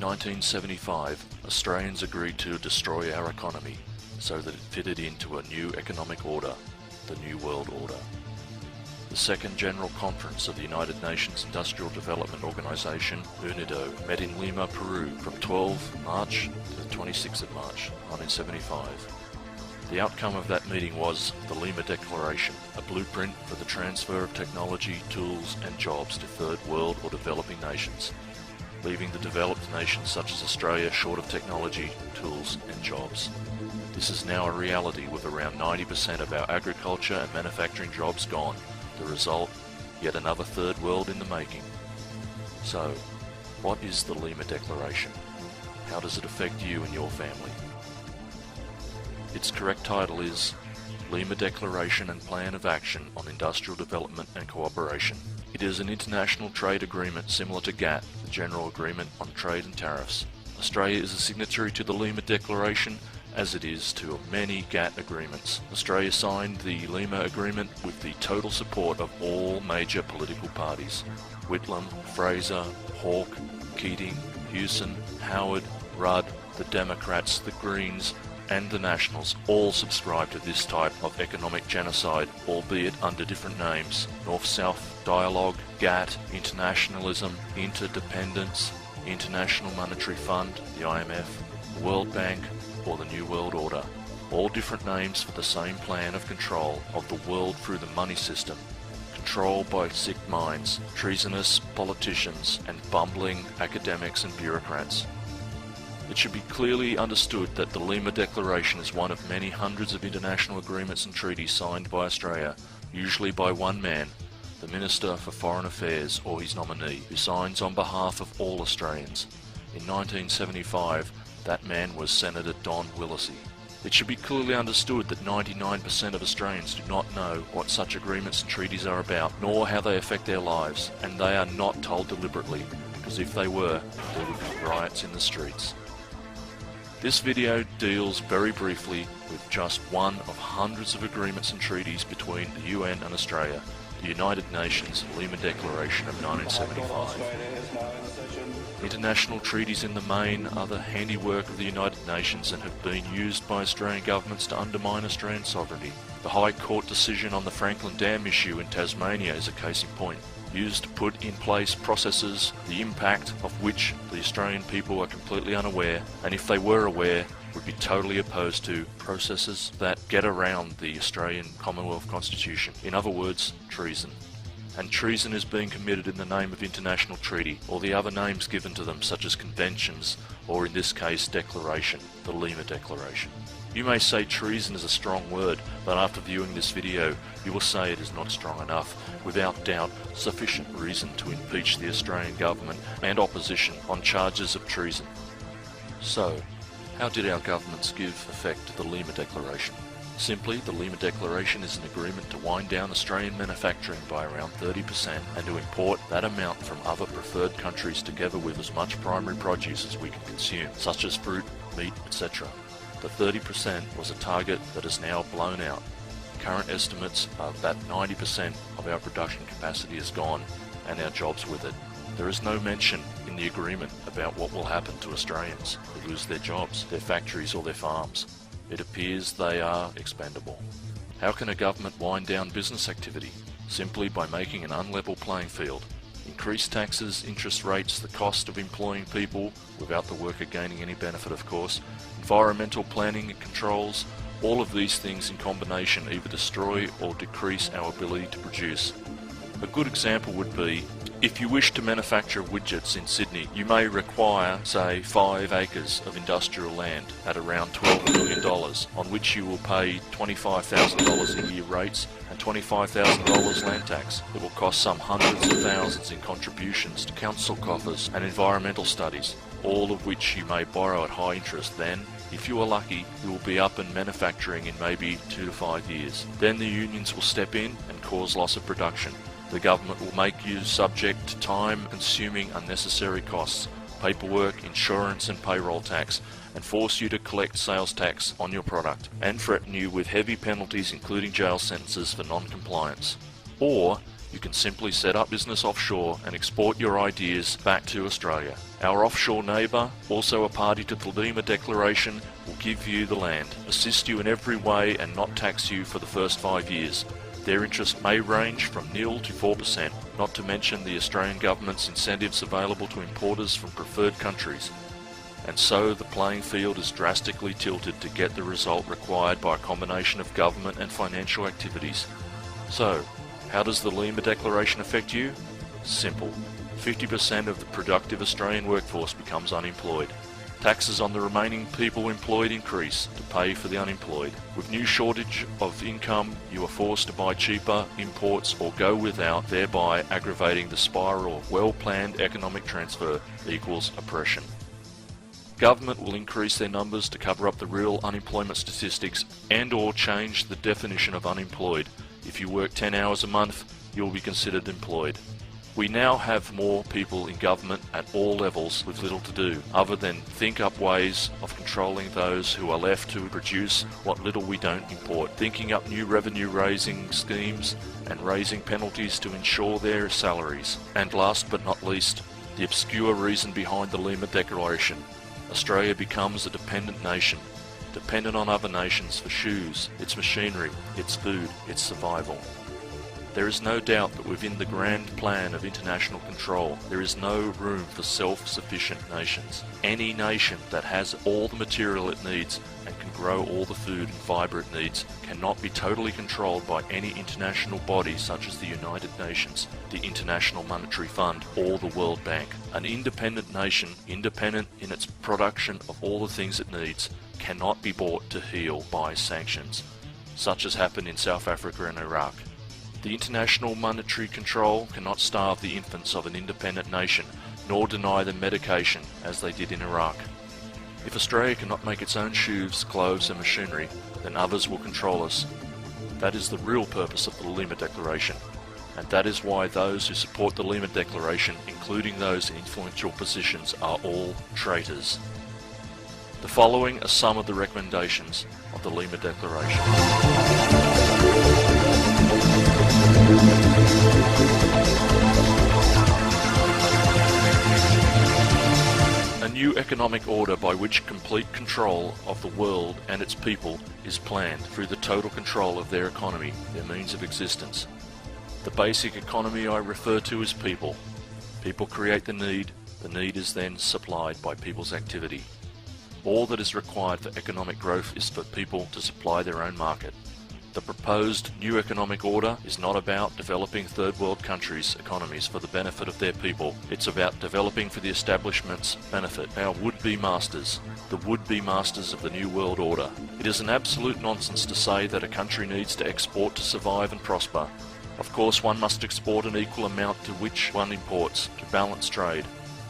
1975, Australians agreed to destroy our economy so that it fitted into a new economic order, the New World Order. The Second General Conference of the United Nations Industrial Development Organization, UNIDO, met in Lima, Peru from 12 March to the 26th of March 1975. The outcome of that meeting was the Lima Declaration, a blueprint for the transfer of technology, tools and jobs to third world or developing nations, leaving the developed nations such as Australia short of technology, tools and jobs. This is now a reality with around 90% of our agriculture and manufacturing jobs gone. The result, yet another third world in the making. So, what is the Lima Declaration? How does it affect you and your family? Its correct title is Lima Declaration and Plan of Action on Industrial Development and Cooperation. It is an international trade agreement similar to GATT, the General Agreement on Trade and Tariffs. Australia is a signatory to the Lima Declaration, as it is to many GATT agreements. Australia signed the Lima Agreement with the total support of all major political parties. Whitlam, Fraser, Hawke, Keating, Hewson, Howard, Rudd, the Democrats, the Greens, and the Nationals all subscribe to this type of economic genocide, albeit under different names: North-South Dialogue, GATT, Internationalism, Interdependence, International Monetary Fund, the IMF, the World Bank, or the New World Order. All different names for the same plan of control of the world through the money system. Control by sick minds, treasonous politicians, and bumbling academics and bureaucrats. It should be clearly understood that the Lima Declaration is one of many hundreds of international agreements and treaties signed by Australia, usually by one man, the Minister for Foreign Affairs or his nominee, who signs on behalf of all Australians. In 1975, that man was Senator Don Willacy. It should be clearly understood that 99% of Australians do not know what such agreements and treaties are about, nor how they affect their lives, and they are not told deliberately, because if they were, there would be riots in the streets. This video deals very briefly with just one of hundreds of agreements and treaties between the UN and Australia, the United Nations Lima Declaration of 1975. International treaties in the main are the handiwork of the United Nations and have been used by Australian governments to undermine Australian sovereignty. The High Court decision on the Franklin Dam issue in Tasmania is a case in point, used to put in place processes, the impact of which the Australian people are completely unaware, and if they were aware, would be totally opposed to processes that get around the Australian Commonwealth Constitution. In other words, treason. And treason is being committed in the name of international treaty, or the other names given to them such as conventions, or in this case declaration, the Lima Declaration. You may say treason is a strong word, but after viewing this video, you will say it is not strong enough, without doubt sufficient reason to impeach the Australian government and opposition on charges of treason. So, how did our governments give effect to the Lima Declaration? Simply, the Lima Declaration is an agreement to wind down Australian manufacturing by around 30% and to import that amount from other preferred countries together with as much primary produce as we can consume, such as fruit, meat, etc. The 30% was a target that is now blown out. Current estimates are that 90% of our production capacity is gone and our jobs with it. There is no mention in the agreement about what will happen to Australians who lose their jobs, their factories or their farms. It appears they are expendable. How can a government wind down business activity? Simply by making an unlevel playing field. Increased taxes, interest rates, the cost of employing people, without the worker gaining any benefit of course, environmental planning and controls, all of these things in combination either destroy or decrease our ability to produce. A good example would be, if you wish to manufacture widgets in Sydney, you may require, say, 5 acres of industrial land at around $12 million, on which you will pay $25,000 a year rates and $25,000 land tax. It will cost some hundreds of thousands in contributions to council coffers and environmental studies, all of which you may borrow at high interest. Then, if you are lucky, you will be up and manufacturing in maybe 2 to 5 years. Then the unions will step in and cause loss of production. The government will make you subject to time-consuming unnecessary costs, paperwork, insurance and payroll tax, and force you to collect sales tax on your product, and threaten you with heavy penalties including jail sentences for non-compliance. Or, You can simply set up business offshore and export your ideas back to Australia. Our offshore neighbour, also a party to the Lima Declaration, will give you the land, assist you in every way and not tax you for the first 5 years. Their interest may range from 0 to 4%, not to mention the Australian government's incentives available to importers from preferred countries. And so the playing field is drastically tilted to get the result required by a combination of government and financial activities. So, how does the Lima Declaration affect you? Simple. 50% of the productive Australian workforce becomes unemployed. Taxes on the remaining people employed increase to pay for the unemployed. With new shortage of income, you are forced to buy cheaper imports or go without, thereby aggravating the spiral of well-planned economic transfer equals oppression. Government will increase their numbers to cover up the real unemployment statistics and/or change the definition of unemployed. If you work 10 hours a month, you will be considered employed. We now have more people in government at all levels with little to do, other than think up ways of controlling those who are left to produce what little we don't import, thinking up new revenue-raising schemes and raising penalties to ensure their salaries. And last but not least, the obscure reason behind the Lima Declaration. Australia becomes a dependent nation, dependent on other nations for shoes, its machinery, its food, its survival. There is no doubt that within the grand plan of international control, there is no room for self-sufficient nations. Any nation that has all the material it needs and can grow all the food and fibre it needs cannot be totally controlled by any international body such as the United Nations, the International Monetary Fund, or the World Bank. An independent nation, independent in its production of all the things it needs, cannot be brought to heel by sanctions, such as happened in South Africa and Iraq. The international monetary control cannot starve the infants of an independent nation, nor deny them medication, as they did in Iraq. If Australia cannot make its own shoes, clothes and machinery, then others will control us. That is the real purpose of the Lima Declaration, and that is why those who support the Lima Declaration, including those in influential positions, are all traitors. The following are some of the recommendations of the Lima Declaration. A new economic order by which complete control of the world and its people is planned through the total control of their economy, their means of existence. The basic economy I refer to is people. People create the need is then supplied by people's activity. All that is required for economic growth is for people to supply their own market. The proposed new economic order is not about developing third world countries' economies for the benefit of their people. It's about developing for the establishment's benefit, our would-be masters, the would-be masters of the new world order. It is an absolute nonsense to say that a country needs to export to survive and prosper. Of course, one must export an equal amount to which one imports to balance trade.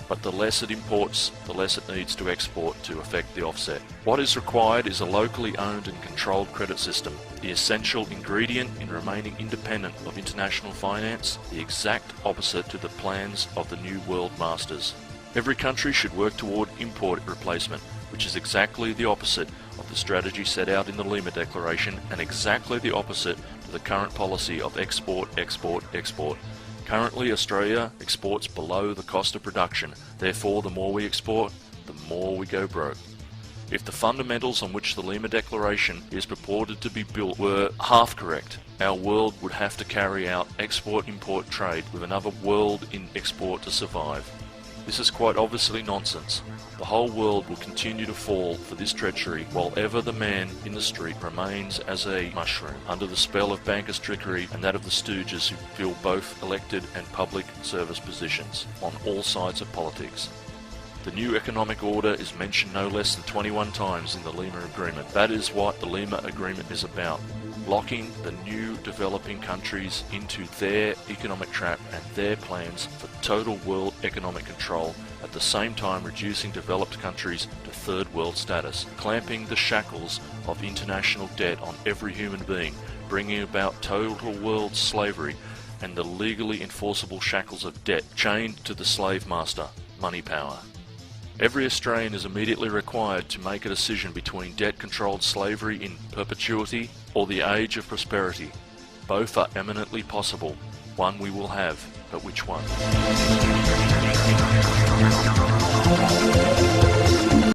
But the less it imports, the less it needs to export to effect the offset. What is required is a locally owned and controlled credit system, the essential ingredient in remaining independent of international finance, the exact opposite to the plans of the New World Masters. Every country should work toward import replacement, which is exactly the opposite of the strategy set out in the Lima Declaration and exactly the opposite to the current policy of export, export, export. Currently, Australia exports below the cost of production. Therefore, the more we export, the more we go broke. If the fundamentals on which the Lima Declaration is purported to be built were half correct, our world would have to carry out export-import trade with another world in export to survive. This is quite obviously nonsense. The whole world will continue to fall for this treachery while ever the man in the street remains as a mushroom under the spell of bankers' trickery and that of the stooges who fill both elected and public service positions on all sides of politics. The new economic order is mentioned no less than 21 times in the Lima Agreement. That is what the Lima Agreement is about. Locking the new developing countries into their economic trap and their plans for total world economic control, at the same time reducing developed countries to third world status, clamping the shackles of international debt on every human being, bringing about total world slavery and the legally enforceable shackles of debt chained to the slave master, money power. Every Australian is immediately required to make a decision between debt-controlled slavery in perpetuity or the age of prosperity. Both are eminently possible. One we will have, but which one?